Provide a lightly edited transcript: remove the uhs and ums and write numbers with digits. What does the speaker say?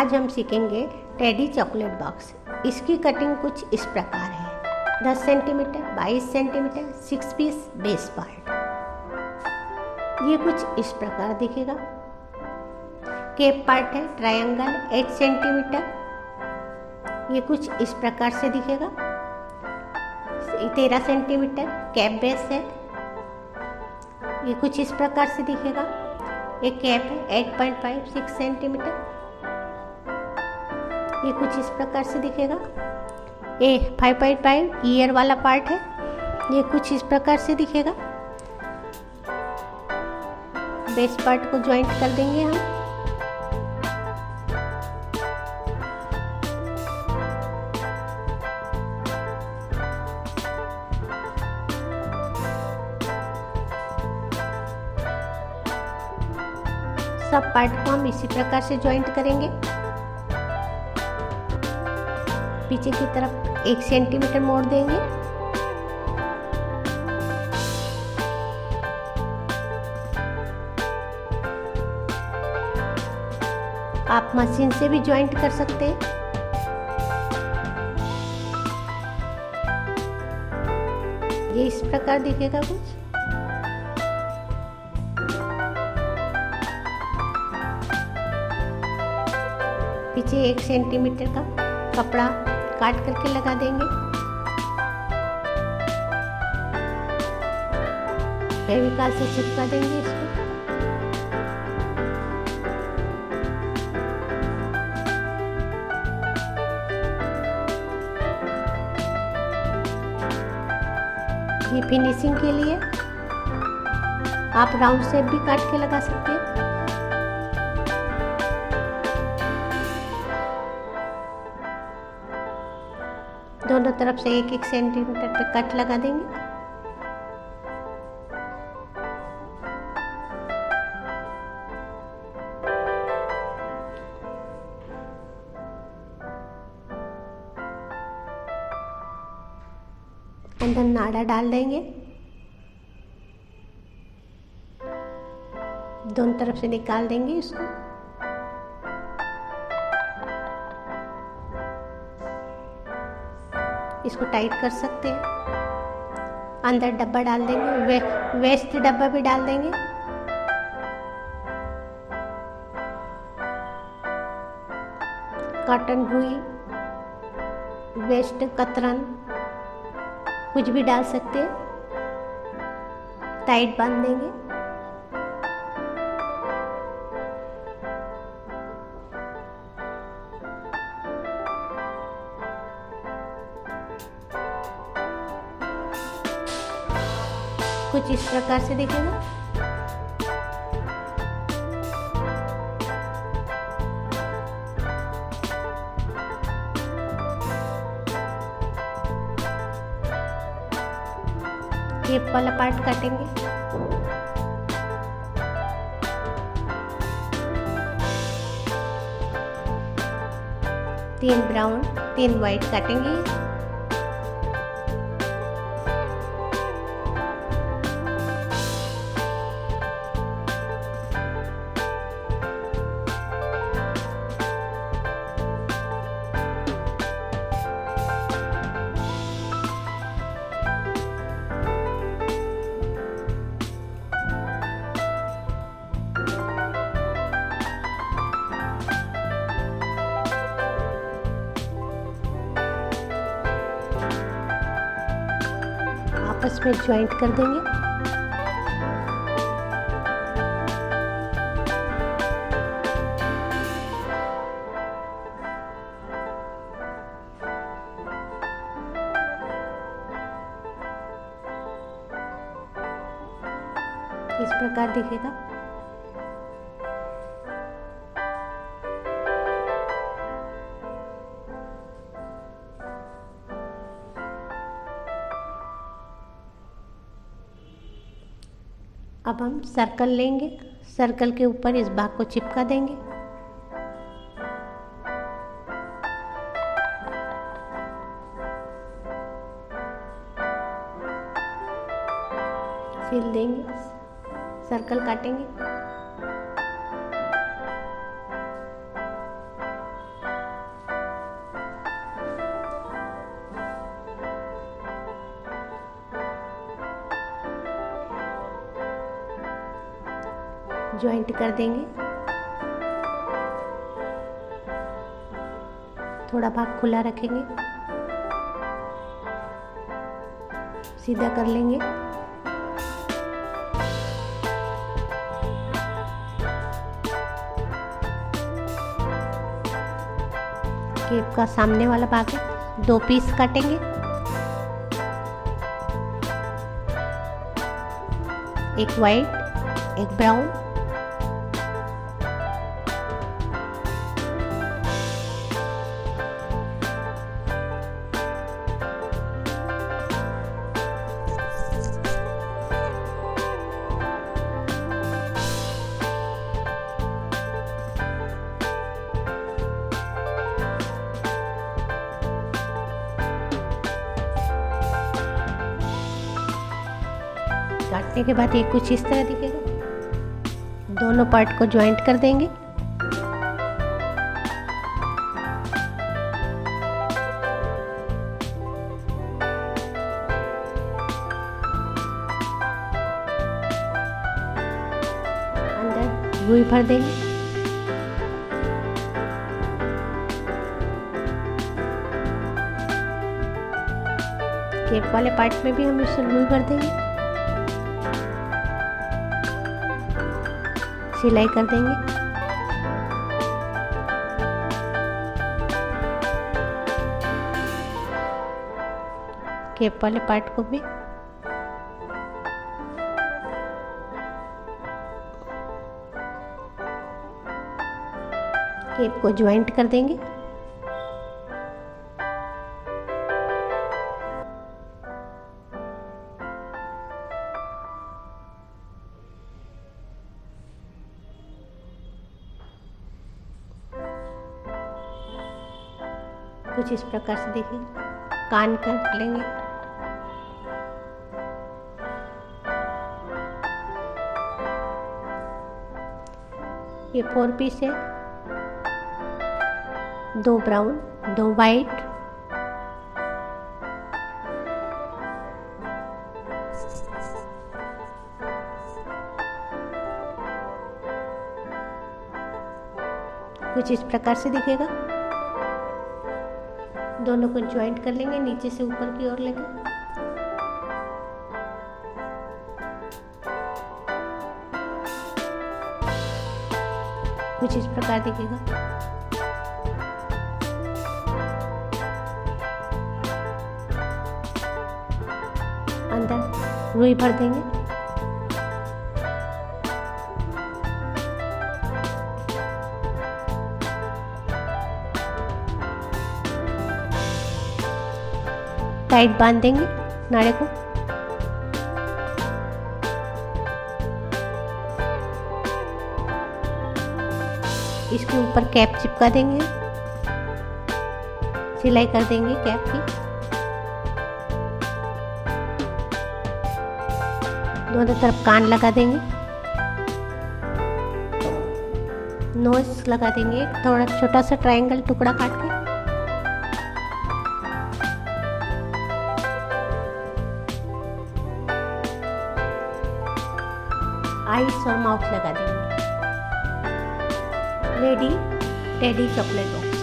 आज हम सीखेंगे टेडी चॉकलेट बॉक्स। इसकी कटिंग कुछ इस प्रकार है। 10 centimetre 22 centimetre 6 piece base part. ये कुछ इस प्रकार दिखेगा। केप पार्ट है ट्रायंगल 8 सेंटीमीटर। ये कुछ इस प्रकार से दिखेगा। 13 सेंटीमीटर कैप बेस है। ये कुछ इस प्रकार से दिखेगा। एक कैप है 8.56 सेंटीमीटर। ये कुछ इस प्रकार से दिखेगा। ये 5.5 ईयर वाला पार्ट है। ये कुछ इस प्रकार से दिखेगा। बेस पार्ट को ज्वाइंट कर देंगे हम। सब पार्ट को हम इसी प्रकार से ज्वाइंट करेंगे। पीछे की तरफ 1 सेंटीमीटर मोड़ देंगे। आप मशीन से भी ज्वाइंट कर सकते हैं। ये इस प्रकार दिखेगा कुछ। पीछे 1 सेंटीमीटर का कपड़ा काट करके लगा देंगे। फेविकॉल से चिपका देंगे इसको। ये फिनिशिंग के लिए आप राउंड शेप भी काट के लगा सकते हैं। दोनों तरफ से 1-1 सेंटीमीटर पे कट लगा देंगे। अंदर नाड़ा डाल देंगे। दोनों तरफ से निकाल देंगे इसको। इसको टाइट कर सकते हैं। अंदर डब्बा डाल देंगे। वेस्ट डब्बा भी डाल देंगे। कॉटन रुई, वेस्ट कतरन कुछ भी डाल सकते हैं। टाइट बांध देंगे। कुछ इस प्रकार से दिखेगा। केप वाला पार्ट काटेंगे। तीन ब्राउन 3 वाइट काटेंगे। आपस में ज्वाइंट कर देंगे। इस प्रकार दिखेगा। अब हम सर्कल लेंगे। सर्कल के ऊपर इस भाग को चिपका देंगे। सिल देंगे। सर्कल काटेंगे। ज्वाइंट कर देंगे। थोड़ा भाग खुला रखेंगे, सीधा कर लेंगे। केप का सामने वाला भाग है, 2 पीस काटेंगे। एक वाइट, एक ब्राउन। काटने के बाद ये कुछ इस तरह दिखेगा। दोनों पार्ट को ज्वाइंट कर देंगे। अंदर रुई भर देंगे। केप वाले पार्ट में भी हम इसे रुई भर देंगे। सिलाई कर देंगे। केप वाले पार्ट को भी केप को ज्वाइंट कर देंगे। कुछ इस प्रकार से देखिए, कान काट लेंगे। ये 4 पीस है, 2 ब्राउन, 2 वाइट। कुछ इस प्रकार से दिखेगा। दोनों को ज्वाइंट कर लेंगे, नीचे से ऊपर की ओर लेकर। कुछ इस प्रकार दिखेगा। अंदर रुई भर देंगे। टाइट बांध देंगे नाड़े को। इसके ऊपर कैप चिपका देंगे, सिलाई कर देंगे कैप की। दोनों तरफ कान लगा देंगे, नोज लगा देंगे, थोड़ा छोटा सा ट्रायंगल टुकड़ा काट के। आईज और माउथ लगा देंगे। Ready teddy chocolate box.